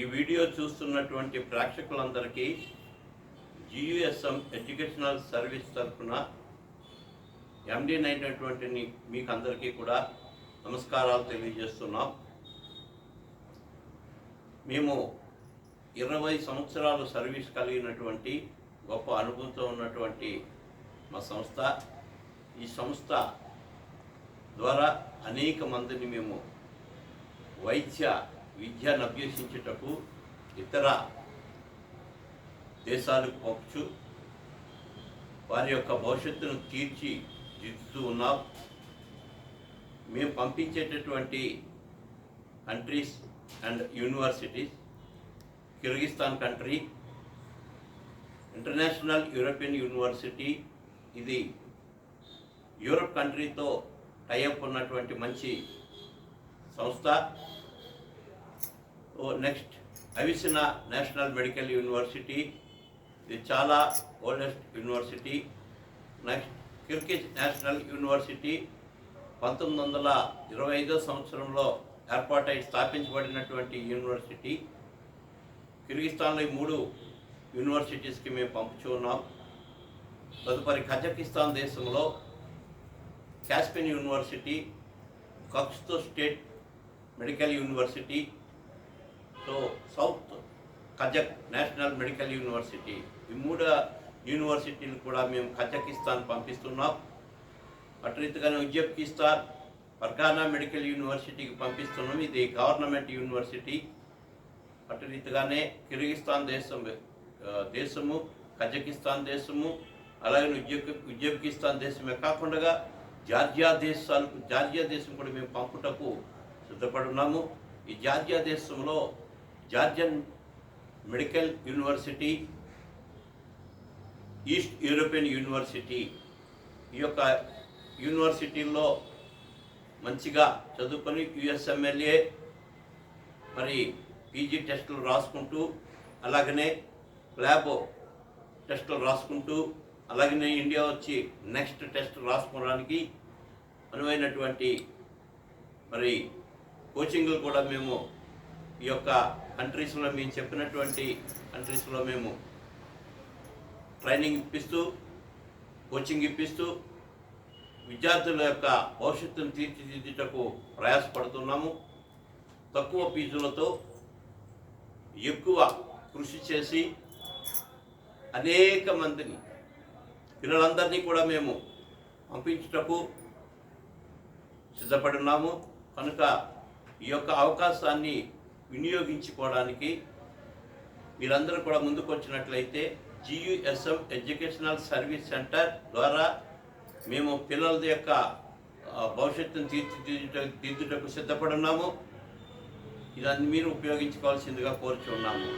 ఈ వీడియో చూస్తున్నటువంటి ప్రేక్షకులందరికీ జియుఎస్ఎం ఎడ్యుకేషనల్ సర్వీస్ తరఫున ఎండి అయినటువంటి మీకు అందరికీ కూడా నమస్కారాలు తెలియజేస్తున్నాం. మేము 20 సంవత్సరాలు సర్వీస్ కలిగినటువంటి గొప్ప అనుభవంతో ఉన్నటువంటి మా సంస్థ. ఈ సంస్థ ద్వారా అనేక మందిని మేము వైద్య విద్యను అభ్యసించేటకు ఇతర దేశాలకు పంపుచు వారి యొక్క భవిష్యత్తును తీర్చిదిద్దుతూ ఉన్నాం. మేము పంపించేటటువంటి countries and universities Kyrgyzstan country, international European university, ఇది యూరోప్ కంట్రీతో టైఅప్ ఉన్నటువంటి మంచి సంస్థ. Next Avicenna national medical university, ఇది చాలా oldest university. Next Kyrgyz national university 1925 సంవత్సరంలో ఏర్పాటై స్థాపించబడినటువంటి యూనివర్సిటీ. కిర్గిస్తాన్లో 3 యూనివర్సిటీస్కి మేము పంపుచూ ఉన్నాం. తదుపరి కజకిస్తాన్ దేశంలో కాస్పియన్ యూనివర్సిటీ, కక్స్తో state medical university, so south Kazakh national medical university, ఈ 3 యూనివర్సిటీలు కూడా మేము కజకిస్తాన్ పంపిస్తున్నాం. అటు రీతిగానే ఉజ్బెకిస్తాన్ ఫర్గానా మెడికల్ యూనివర్సిటీకి పంపిస్తున్నాం, ఇది గవర్నమెంట్ యూనివర్సిటీ. అటు రీతిగానే కిర్గిస్తాన్ దేశము, కజకిస్తాన్ దేశము, అలాగే ఉజ్బెకిస్తాన్ దేశమే కాకుండా జార్జియా దేశం కూడా మేము పంపుటకు సిద్ధపడి ఉన్నాము. ఈ జార్జియా దేశంలో Georgian medical university, east European university, ఈ యొక్క యూనివర్సిటీల్లో మంచిగా చదువుకొని యుఎస్ఎంఎల్ఏ మరి పీజీ టెస్టులు రాసుకుంటూ, అలాగనే ల్యాబ్ టెస్టులు రాసుకుంటూ, అలాగనే ఇండియా వచ్చి నెక్స్ట్ టెస్ట్ రాసుకోవడానికి అనువైనటువంటి మరి కోచింగ్లు కూడా మేము ఈ యొక్క కంట్రీస్లో మేము చెప్పినటువంటి కంట్రీస్లో మేము ట్రైనింగ్ ఇప్పిస్తూ, కోచింగ్ ఇప్పిస్తూ విద్యార్థుల యొక్క భవిష్యత్తును తీర్చిదిద్దుటకు ప్రయాసపడుతున్నాము. తక్కువ ఫీజులతో ఎక్కువ కృషి చేసి అనేక మందిని పిల్లలందరినీ కూడా మేము పంపించుటకు సిద్ధపడి ఉన్నాము. కనుక ఈ యొక్క అవకాశాన్ని వినియోగించుకోవడానికి మీరందరూ కూడా ముందుకు వచ్చినట్లయితే జియుఎస్ఎం ఎడ్యుకేషనల్ సర్వీస్ సెంటర్ ద్వారా మేము పిల్లల యొక్క భవిష్యత్తును తీర్చిదిద్దుటకు సిద్ధపడి ఉన్నాము. ఇదాన్ని మీరు ఉపయోగించుకోవాల్సిందిగా కోరుచున్నాము.